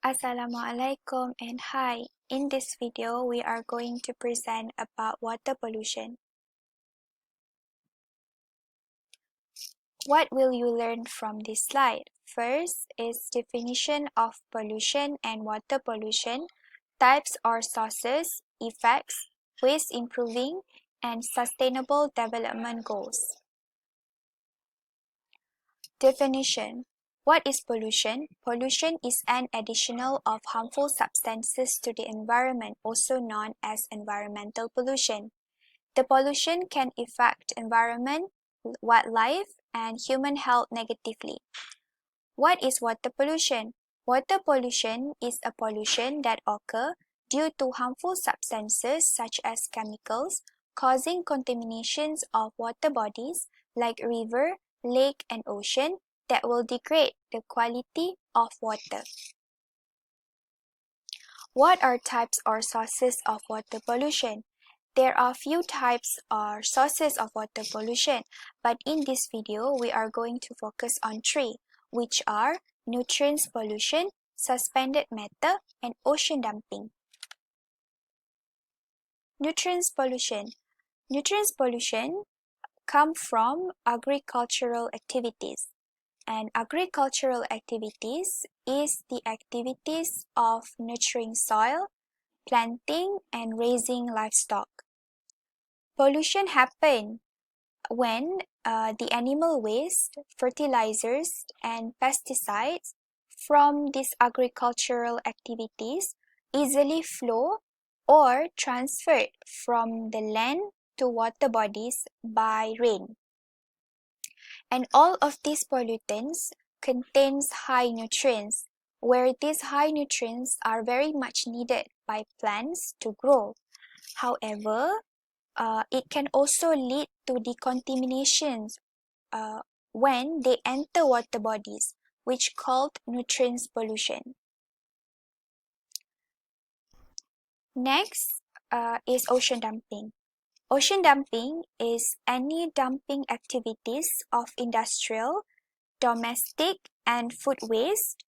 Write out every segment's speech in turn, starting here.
Assalamualaikum and hi. In this video, we are going to present about water pollution. What will you learn from this slide? First is definition of pollution and water pollution, types or sources, effects, ways improving, and sustainable development goals. Definition. What is pollution? Pollution is an additional of harmful substances to the environment, also known as environmental pollution. The pollution can affect environment, wildlife, and human health negatively. What is water pollution? Water pollution is a pollution that occurs due to harmful substances such as chemicals, causing contaminations of water bodies like river, lake, and ocean that will degrade the quality of water. What are types or sources of water pollution? There are few types or sources of water pollution, but in this video, we are going to focus on three, which are nutrients pollution, suspended matter, and ocean dumping. Nutrients pollution. Nutrients pollution come from agricultural activities. And agricultural activities is the activities of nurturing soil, planting, and raising livestock. Pollution happens when the animal waste, fertilizers, and pesticides from these agricultural activities easily flow or transferred from the land to water bodies by rain. And all of these pollutants contains high nutrients, where these high nutrients are very much needed by plants to grow. However, it can also lead to decontaminations when they enter water bodies, which called nutrients pollution. Next is ocean dumping. Ocean dumping is any dumping activities of industrial, domestic, and food waste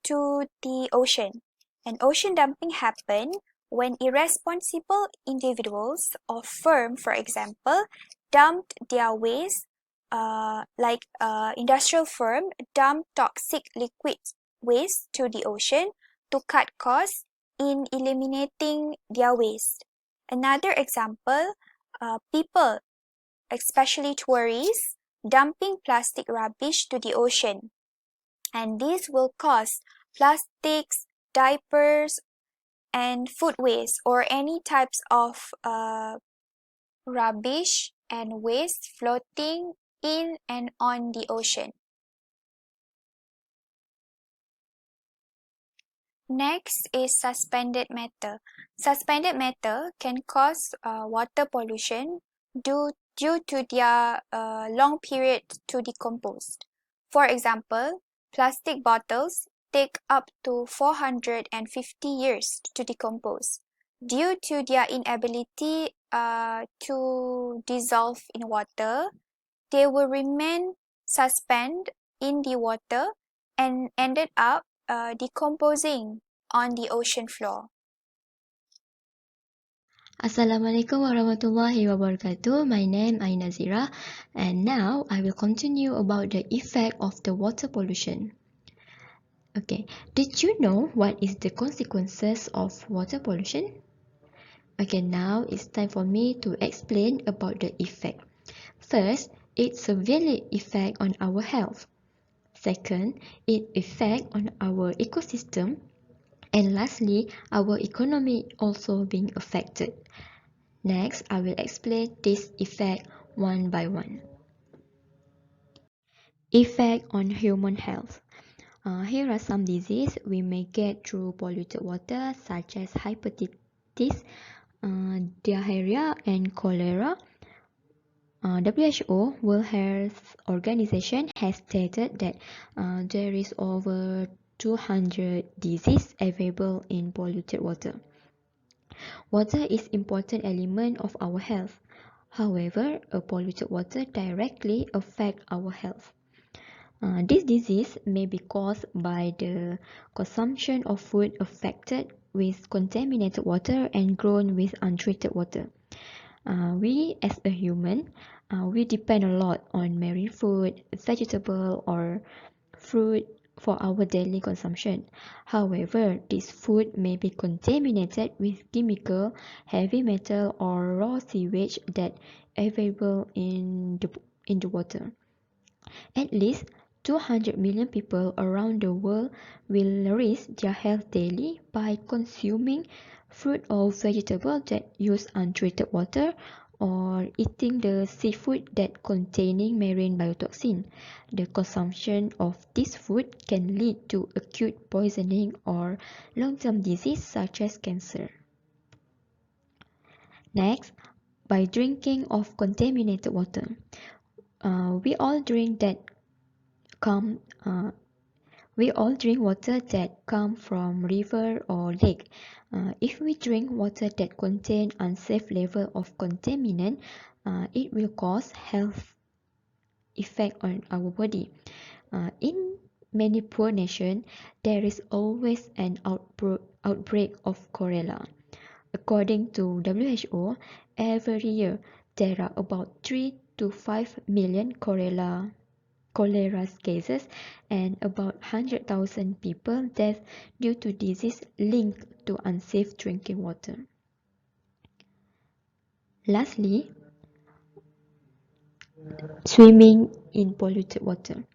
to the ocean. And ocean dumping happen when irresponsible individuals or firm, for example, dumped their waste, like industrial firm dump toxic liquid waste to the ocean to cut costs in eliminating their waste. Another example, people, especially tourists, dumping plastic rubbish to the ocean. And this will cause plastics, diapers, and food waste or any types of rubbish and waste floating in and on the ocean. Next is suspended matter. Suspended matter can cause water pollution due to their long period to decompose. For example, plastic bottles take up to 450 years to decompose. Due to their inability to dissolve in water, they will remain suspended in the water and ended up decomposing on the ocean floor. Assalamualaikum warahmatullahi wabarakatuh. My name is Nazira, and now I will continue about the effect of the water pollution. Okay, did you know what is the consequences of water pollution? Okay, now it's time for me to explain about the effect. First, it severely affect on our health. Second, it affect on our ecosystem. And lastly, our economy also being affected. Next, I will explain this effect one by one. Effect on human health. Here are some diseases we may get through polluted water, such as hepatitis, diarrhea, and cholera. WHO, World Health Organization, has stated that there is over 200 diseases available in polluted water. Water is an important element of our health. However, polluted water directly affects our health. This disease may be caused by the consumption of food affected with contaminated water and grown with untreated water. We as a human, we depend a lot on marine food, vegetable or fruit for our daily consumption. However, this food may be contaminated with chemical, heavy metal or raw sewage that available in the water. At least 200 million people around the world will risk their health daily by consuming fruit or vegetable that use untreated water or eating the seafood that containing marine biotoxin. The consumption of this food can lead to acute poisoning or long-term disease such as cancer. Next, by drinking of contaminated water. We all drink come water that come from river or lake. If we drink water that contain unsafe level of contaminant, it will cause health effect on our body. In many poor nations, there is always an outbreak of cholera. According to WHO, every year there are about 3 to 5 million cholera cases and about 100,000 people death due to disease linked to unsafe drinking water. Lastly, swimming in polluted water.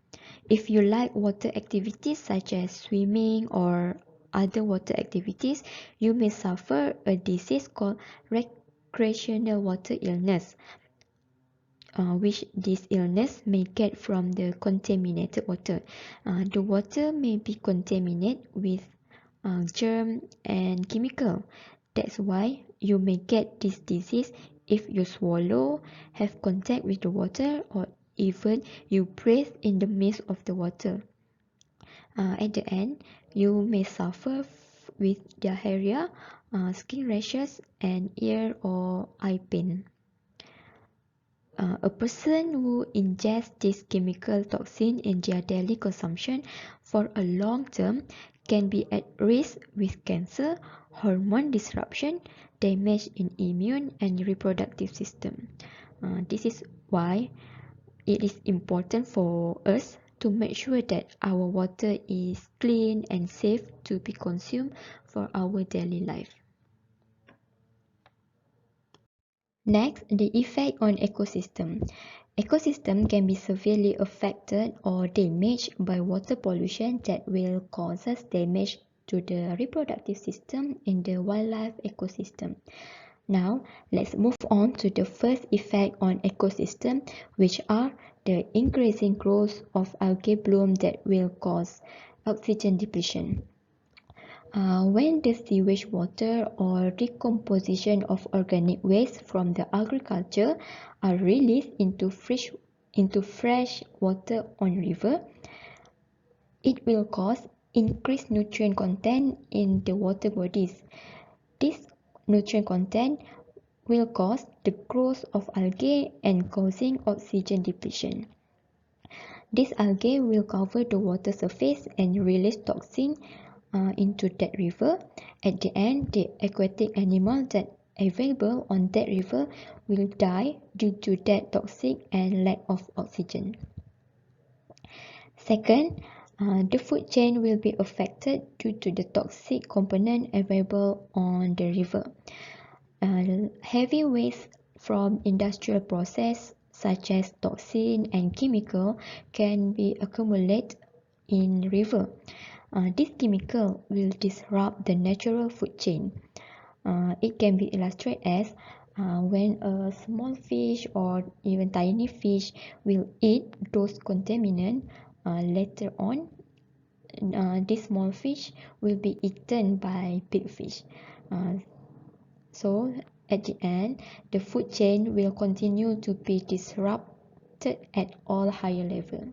If you like water activities such as swimming or other water activities, you may suffer a disease called recreational water illness, which this illness may get from the contaminated water. The water may be contaminated with germ and chemical. That's why you may get this disease if you swallow, have contact with the water, or even you breathe in the midst of the water. At the end, you may suffer with diarrhea, skin rashes, and ear or eye pain. A person who ingests this chemical toxin in their daily consumption for a long term can be at risk with cancer, hormone disruption, damage in immune and reproductive system. This is why it is important for us to make sure that our water is clean and safe to be consumed for our daily life. Next, the effect on ecosystem. Ecosystem can be severely affected or damaged by water pollution that will cause damage to the reproductive system in the wildlife ecosystem. Now, let's move on to the first effect on ecosystem, which are the increasing growth of algae bloom that will cause oxygen depletion. When the sewage water or decomposition of organic waste from the agriculture are released into fresh water on river, it will cause increased nutrient content in the water bodies. This nutrient content will cause the growth of algae and causing oxygen depletion. This algae will cover the water surface and release toxin into that river. At the end, the aquatic animals that available on that river will die due to that toxic and lack of oxygen. Second, the food chain will be affected due to the toxic component available on the river. Heavy waste from industrial process such as toxin and chemical can be accumulated in river. This chemical will disrupt the natural food chain. It can be illustrated as when a small fish or even tiny fish will eat those contaminants, later on this small fish will be eaten by big fish. So at the end, the food chain will continue to be disrupted at all higher levels.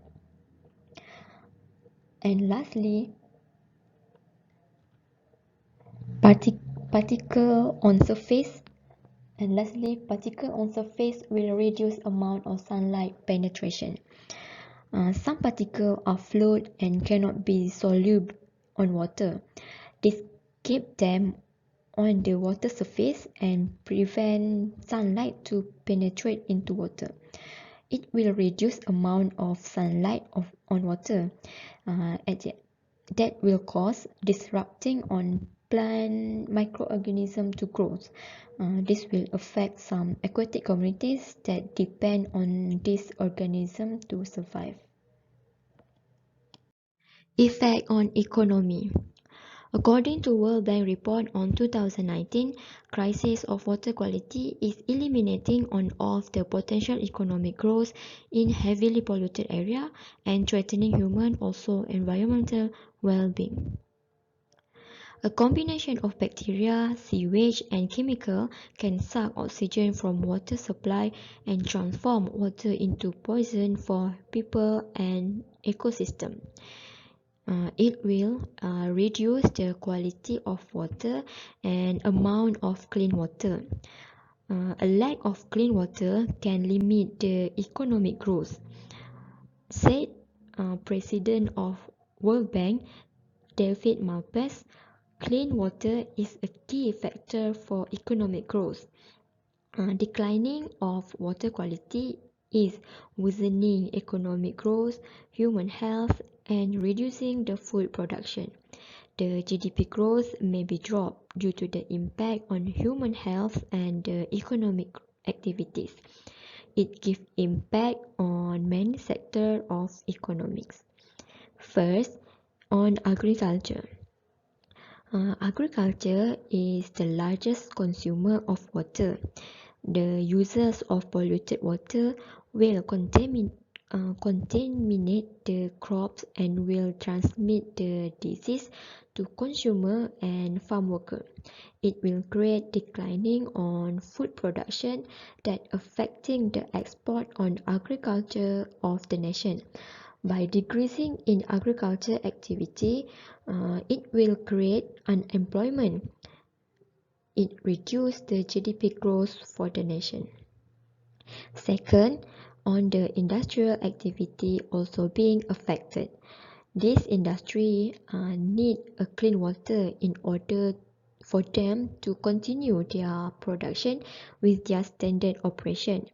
And lastly, particle on surface will reduce amount of sunlight penetration. Some particles are fluid and cannot be soluble on water. This keeps them on the water surface and prevent sunlight to penetrate into water. It will reduce amount of sunlight on water. That will cause disrupting on plant microorganisms to grow. This will affect some aquatic communities that depend on these organisms to survive. Effect on economy. According to World Bank report on 2019, crisis of water quality is eliminating on of the potential economic growth in heavily polluted area and threatening human also environmental well-being. A combination of bacteria, sewage, and chemical can suck oxygen from water supply and transform water into poison for people and ecosystem. It will reduce the quality of water and amount of clean water. A lack of clean water can limit the economic growth, said President of World Bank David Malpass. Clean water is a key factor for economic growth. Declining of water quality is worsening economic growth, human health, and reducing the food production. The GDP growth may be dropped due to the impact on human health and the economic activities. It gives impact on many sectors of economics. First, on agriculture. Agriculture is the largest consumer of water. The users of polluted water will contaminate the crops and will transmit the disease to consumer and farm worker. It will create declining on food production that affecting the export on agriculture of the nation. By decreasing in agriculture activity, it will create unemployment. It reduces the GDP growth for the nation. Second, on the industrial activity also being affected. This industry need a clean water in order for them to continue their production with their standard operation.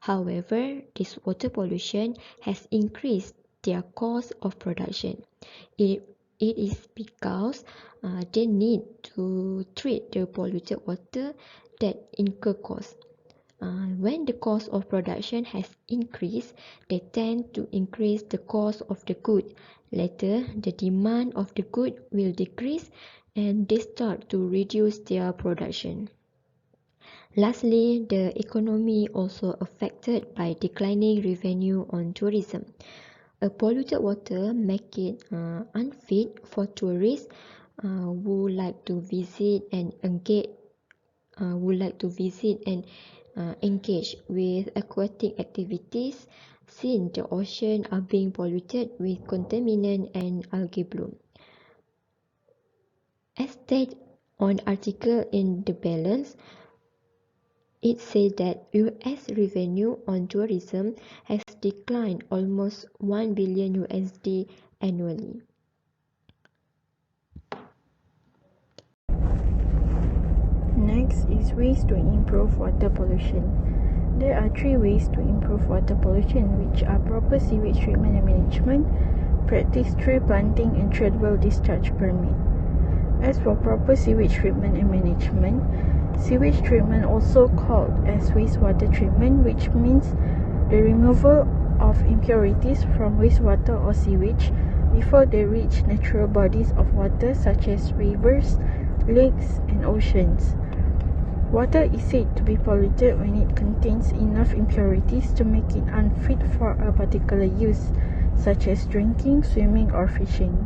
However, this water pollution has increased their cost of production. It is because they need to treat the polluted water that incur cost. When the cost of production has increased, they tend to increase the cost of the good. Later, the demand of the good will decrease and they start to reduce their production. Lastly, the economy also affected by declining revenue on tourism. A polluted water make it unfit for tourists who like to visit and engage with aquatic activities since the ocean are being polluted with contaminant and algae bloom. As stated on article in The Balance, it said that US revenue on tourism has declined almost $1 billion annually. Next is ways to improve water pollution. There are 3 ways to improve water pollution, which are proper sewage treatment and management, practice tree planting, and third well discharge permit. As for proper sewage treatment and management, sewage treatment, also called as wastewater treatment, which means the removal of impurities from wastewater or sewage before they reach natural bodies of water such as rivers, lakes, and oceans. Water is said to be polluted when it contains enough impurities to make it unfit for a particular use, such as drinking, swimming, or fishing.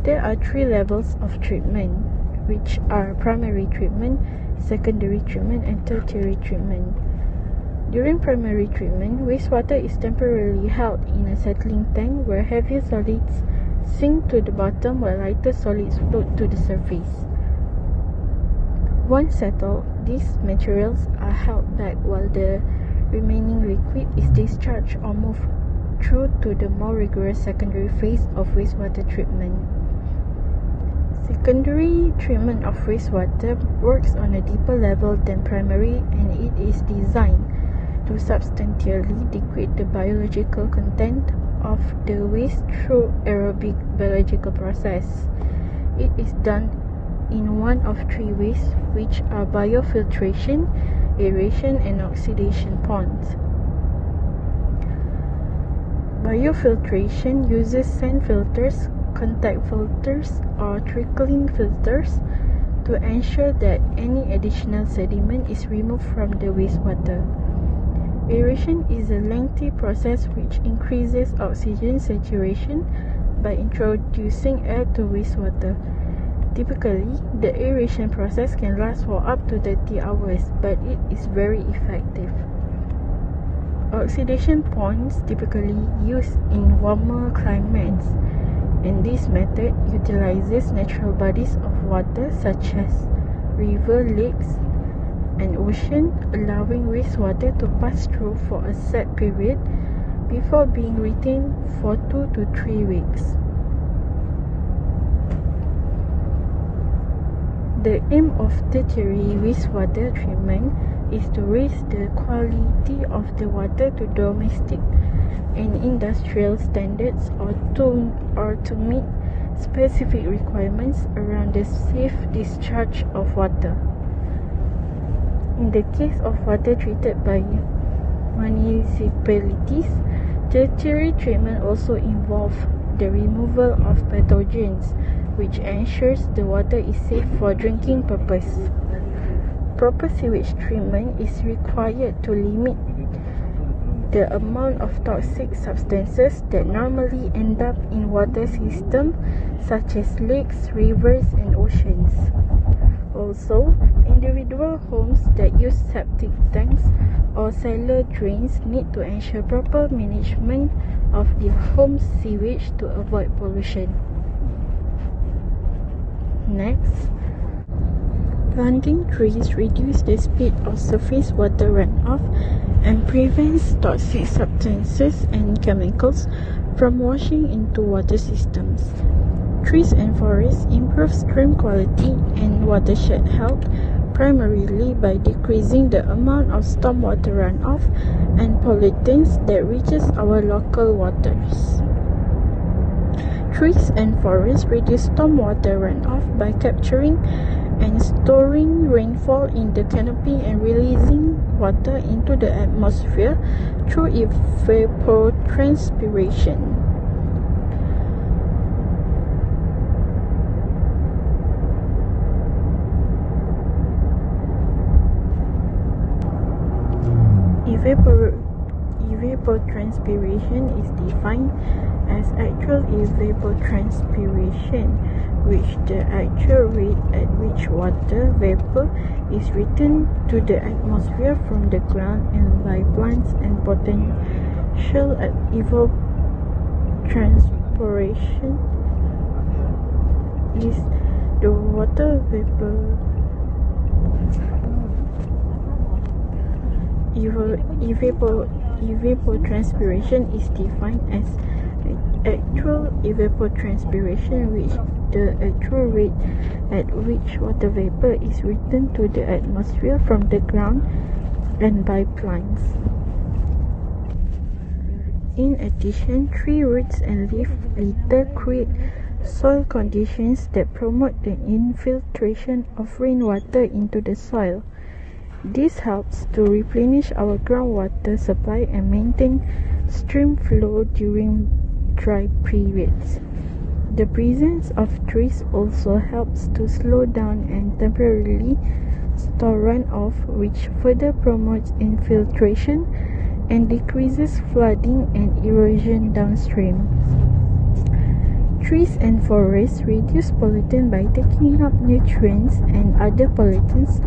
There are 3 levels of treatment, which are primary treatment, secondary treatment, and tertiary treatment. During primary treatment, wastewater is temporarily held in a settling tank where heavier solids sink to the bottom while lighter solids float to the surface. Once settled, these materials are held back while the remaining liquid is discharged or moved through to the more rigorous secondary phase of wastewater treatment. Secondary treatment of wastewater works on a deeper level than primary, and it is designed to substantially degrade the biological content of the waste through aerobic biological process. It is done in one of three ways, which are biofiltration, aeration, and oxidation ponds. Biofiltration uses sand filters, contact filters, or trickling filters to ensure that any additional sediment is removed from the wastewater. Aeration is a lengthy process which increases oxygen saturation by introducing air to wastewater. Typically, the aeration process can last for up to 30 hours, but it is very effective. Oxidation ponds typically used in warmer climates, and this method utilizes natural bodies of water such as river, lakes, and ocean, allowing wastewater to pass through for a set period before being retained for 2 to 3 weeks. The aim of tertiary wastewater treatment is to raise the quality of the water to domestic and industrial standards or to meet specific requirements around the safe discharge of water. In the case of water treated by municipalities, tertiary treatment also involves the removal of pathogens, which ensures the water is safe for drinking purpose. Proper sewage treatment is required to limit the amount of toxic substances that normally end up in water systems such as lakes, rivers, and oceans. Also, individual homes that use septic tanks or cellar drains need to ensure proper management of their home's sewage to avoid pollution. Next, planting trees reduce the speed of surface water runoff and prevents toxic substances and chemicals from washing into water systems. Trees and forests improve stream quality and watershed health primarily by decreasing the amount of stormwater runoff and pollutants that reaches our local waters. Trees and forests reduce stormwater runoff by capturing and storing rainfall in the canopy and releasing water into the atmosphere through evapotranspiration. Evapotranspiration is defined as actual evapotranspiration, which the actual rate at which water vapor is returned to the atmosphere from the ground and by plants, and potential evapotranspiration is the water vapor. Evapotranspiration is defined as actual evapotranspiration, which the actual rate at which water vapor is returned to the atmosphere from the ground and by plants. In addition, tree roots and leaf litter create soil conditions that promote the infiltration of rainwater into the soil. This helps to replenish our groundwater supply and maintain stream flow during dry periods. The presence of trees also helps to slow down and temporarily store runoff, which further promotes infiltration and decreases flooding and erosion downstream. Trees and forests reduce pollutant by taking up nutrients and other pollutants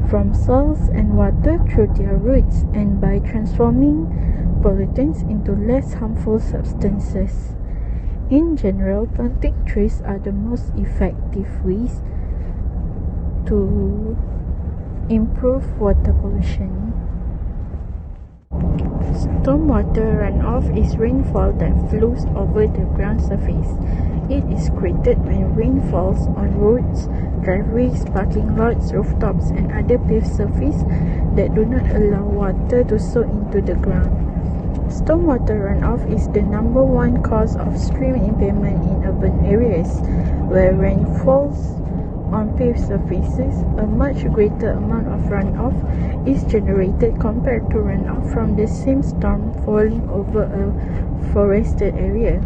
from soils and water through their roots, and by transforming pollutants into less harmful substances. In general, planting trees are the most effective ways to improve water pollution. Stormwater runoff is rainfall that flows over the ground surface. It is created when rain falls on roads, driveways, parking lots, rooftops, and other paved surfaces that do not allow water to soak into the ground. Stormwater runoff is the number one cause of stream impairment in urban areas, where rain falls on paved surfaces. A much greater amount of runoff is generated compared to runoff from the same storm falling over a forested area.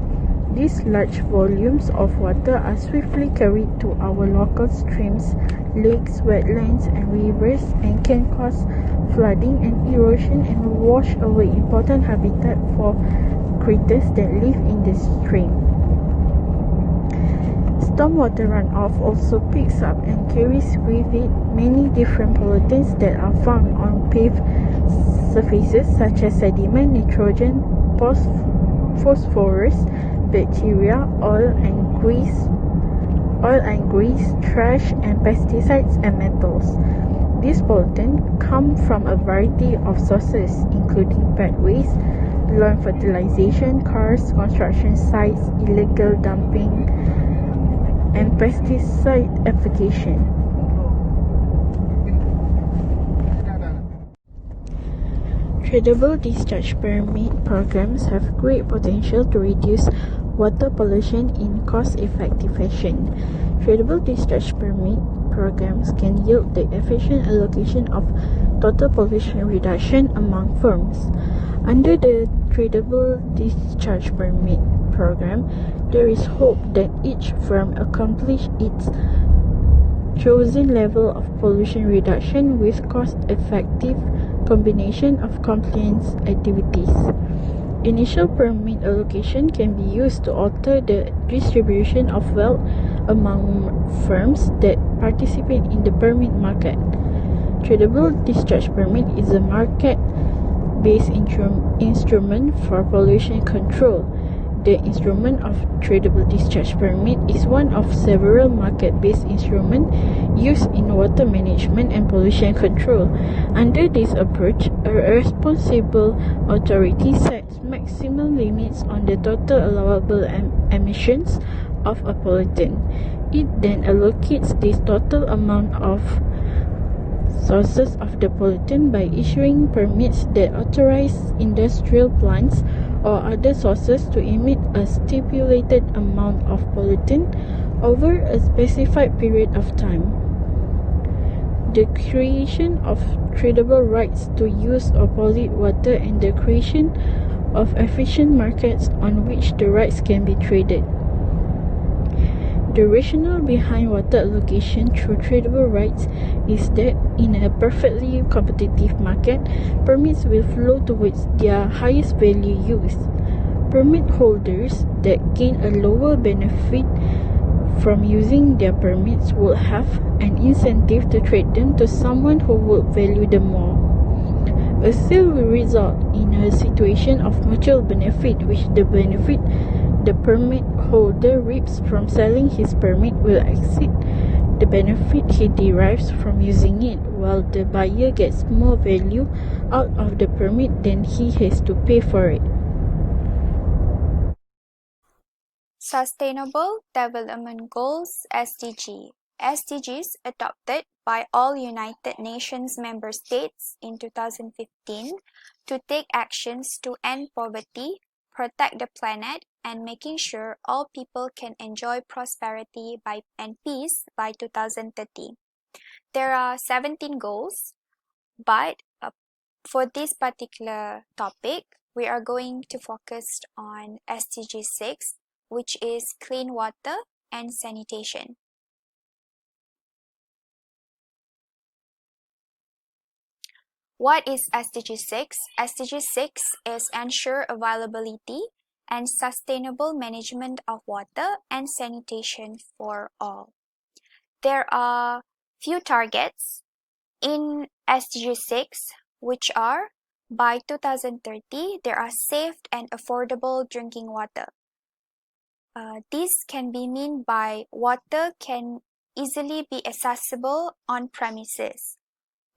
These large volumes of water are swiftly carried to our local streams, lakes, wetlands, and rivers and can cause flooding and erosion and wash away important habitat for creatures that live in the stream. Stormwater runoff also picks up and carries with it many different pollutants that are found on paved surfaces such as sediment, nitrogen, phosphorus, bacteria, oil and grease, trash and pesticides and metals. These pollutants come from a variety of sources including pet waste, lawn fertilization, cars, construction sites, illegal dumping, and pesticide application. Tradable discharge permit programs have great potential to reduce water pollution in cost-effective fashion. Tradable discharge permit programs can yield the efficient allocation of total pollution reduction among firms. Under the tradable discharge permit program, there is hope that each firm accomplish its chosen level of pollution reduction with cost-effective combination of compliance activities. Initial permit allocation can be used to alter the distribution of wealth among firms that participate in the permit market. Tradable discharge permit is a market-based instrument for pollution control. The instrument of tradable discharge permit is one of several market-based instruments used in water management and pollution control. Under this approach, a responsible authority sets maximum limits on the total allowable emissions of a pollutant. It then allocates this total amount of sources of the pollutant by issuing permits that authorize industrial plants or other sources to emit a stipulated amount of pollutant over a specified period of time. The creation of tradable rights to use or pollute water and the creation of efficient markets on which the rights can be traded. The rationale behind water allocation through tradable rights is that in a perfectly competitive market, permits will flow towards their highest value use. Permit holders that gain a lower benefit from using their permits will have an incentive to trade them to someone who would value them more. A sale will result in a situation of mutual benefit, which the benefit the permit holder reaps from selling his permit will exceed the benefit he derives from using it, while the buyer gets more value out of the permit than he has to pay for it. Sustainable Development Goals (SDG). SDGs adopted by all United Nations member states in 2015 to take actions to end poverty, protect the planet, and making sure all people can enjoy prosperity and peace by 2030. There are 17 goals, but for this particular topic, we are going to focus on SDG 6, which is clean water and sanitation. What is SDG 6? SDG 6 is ensure availability and sustainable management of water and sanitation for all. There are few targets in SDG 6, which are by 2030, there are safe and affordable drinking water. This can be meant by water can easily be accessible on premises,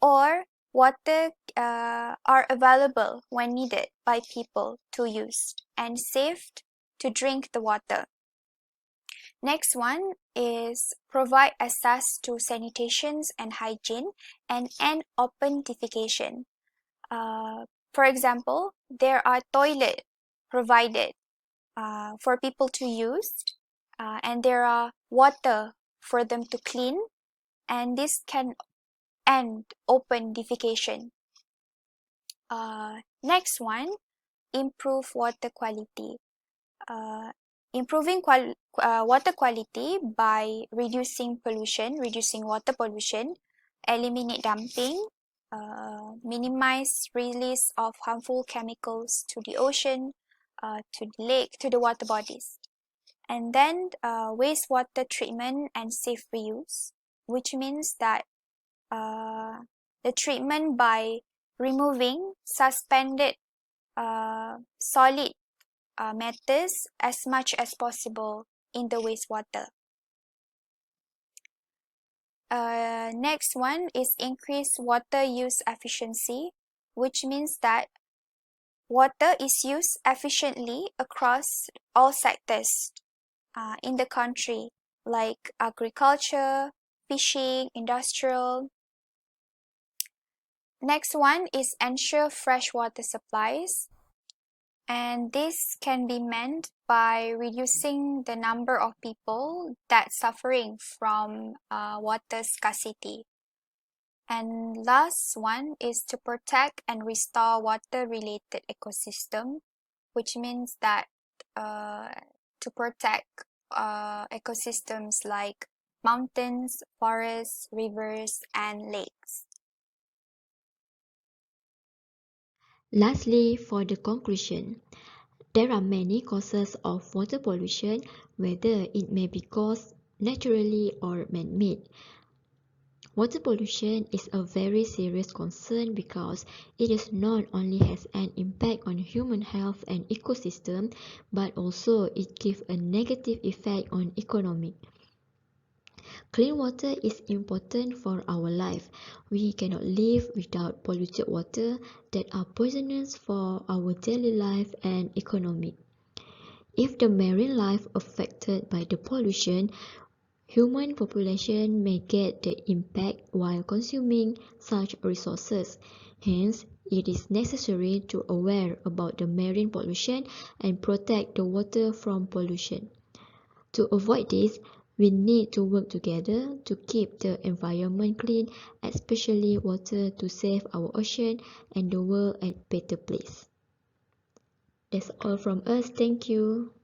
or water are available when needed by people to use and safe to drink the water. Next one is provide access to sanitations and hygiene and end open defecation. For example, there are toilets provided for people to use, and there are water for them to clean, and this can end open defecation. Next one, improve water quality. Improving water quality by reducing water pollution, eliminate dumping, minimize release of harmful chemicals to the ocean, to the lake, to the water bodies. And then wastewater treatment and safe reuse, which means that the treatment by removing suspended solid matters as much as possible in the wastewater. Next one is increase water use efficiency, which means that water is used efficiently across all sectors in the country, like agriculture, fishing, industrial. Next one is ensure fresh water supplies, and this can be meant by reducing the number of people that suffering from water scarcity. And last one is to protect and restore water-related ecosystem, which means that to protect ecosystems like mountains, forests, rivers, and lakes. Lastly, for the conclusion, there are many causes of water pollution, whether it may be caused naturally or man-made. Water pollution is a very serious concern because it is not only has an impact on human health and ecosystem, but also it gives a negative effect on economy. Clean water is important for our life. We cannot live without polluted water that are poisonous for our daily life and economy. If the marine life affected by the pollution, human population may get the impact while consuming such resources. Hence, it is necessary to aware about the marine pollution and protect the water from pollution. To avoid this, we need to work together to keep the environment clean, especially water, to save our ocean and the world a better place. That's all from us. Thank you.